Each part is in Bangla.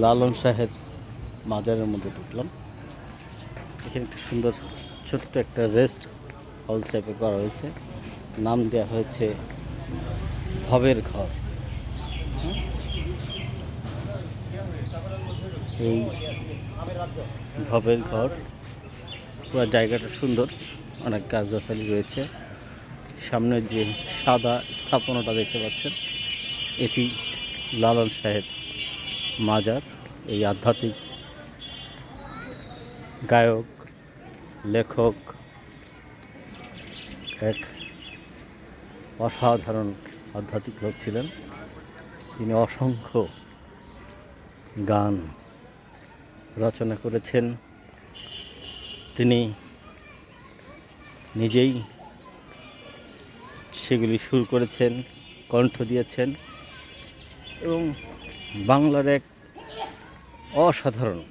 লালন শাহের মাজারের মধ্যে ঢুকলাম। এখানে একটা সুন্দর ছোট্ট একটা রেস্ট হাউস টাইপের করা হয়েছে, নাম দেওয়া হয়েছে ভবের ঘর। এই ভবের ঘর পুরো জায়গাটা সুন্দর, অনেক গাছগাছালি রয়েছে। সামনের যে সাদা স্থাপনাটা দেখতে পাচ্ছেন, এটি লালন শাহের মাজার। এই আধ্যাত্মিক গায়ক, লেখক, এক অসাধারণ আধ্যাত্মিক লোক ছিলেন। তিনি অসংখ্য গান রচনা করেছেন। তিনি নিজেই সেগুলি সুর করেছেন, কণ্ঠ দিয়েছেন এবং বাংলার এক অসাধারণ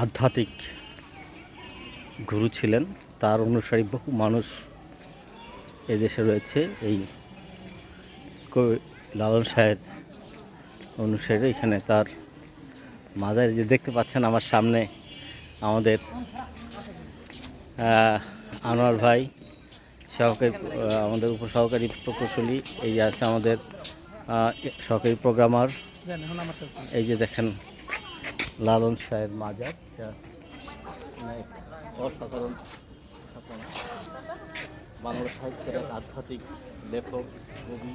আধ্যাত্মিক গুরু ছিলেন। তার অনুসারী বহু মানুষ এদেশে রয়েছে। এই লালন শাহের অনুসারী এখানে তার মাজারে যে দেখতে পাচ্ছেন আমার সামনে, আমাদের আনোয়ার ভাই সহকারী, আমাদের উপসহকারী প্রকৌশলী, এই যে আছে আমাদের সহকারী প্রোগ্রামার। এই যে দেখেন লালন শাহের মাজার, অসাধারণ স্থাপনা। বাংলা সাহিত্যের এক আধ্যাত্মিক লেখক, কবি,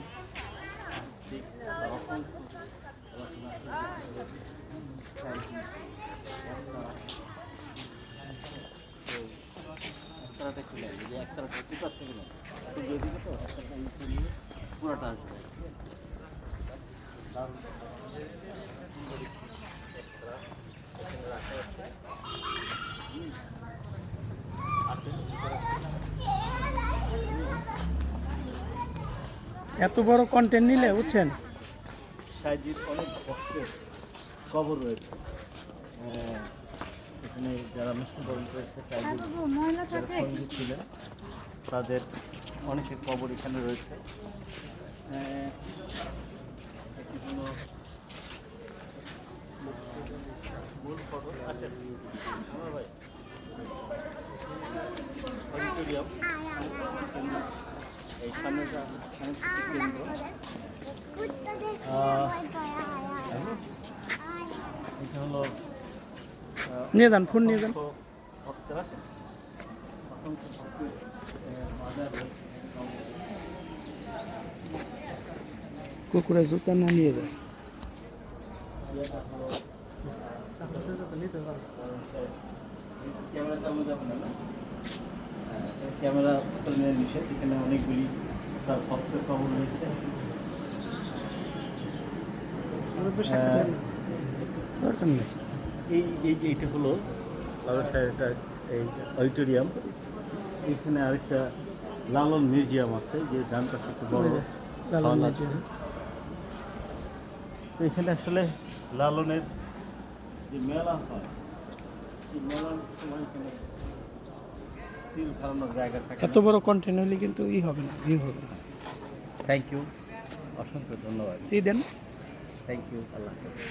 পুরাটা আসবে। এত বড় কন্টেন্ট নিলে বুঝছেন, সাইজির অনেক ভক্তের কবর রয়েছে এখানে। যারা মৃত্যুবরণ করেছে, যারা সঙ্গীত ছিলেন, তাদের অনেকের কবর এখানে রয়েছে। একটি কোনো মূল ফটো আসেন আমার ভাই, অডিটোরিয়াম, এই সামনেটা সাংস্কৃতিক কেন্দ্র। এটা হলো নিয়ে যান, ফোন নিয়ে যান। ভক্তরা আসেন, অসংখ্য ভক্তের মাজার রয়েছে। কুকুরের জুতা না নিয়ে যায়। ক্যামেরা চালানো যাবে না, ক্যামেরা নিয়ে নিষেধ। এখানে অনেকগুলি তার ভক্তের কবর রয়েছে। এইটা হলো লালন শাহের এই অডিটোরিয়াম। এখানে আরেকটা লালন মিউজিয়াম আছে, যে ডান পাশে একটু বড় হল আছে। এখানে আসলে লালনের যে মেলা হয়, এই মেলার সময় এখানে তিল ধারণার জায়গা থাকে। এত বড় কন্টেন্ট হলে কিন্তু হবে না, ভিউ হবে না। থ্যাংক ইউ, অসংখ্য ধন্যবাদ। দেন। থ্যাংক ইউ, আল্লাহ হাফেজ।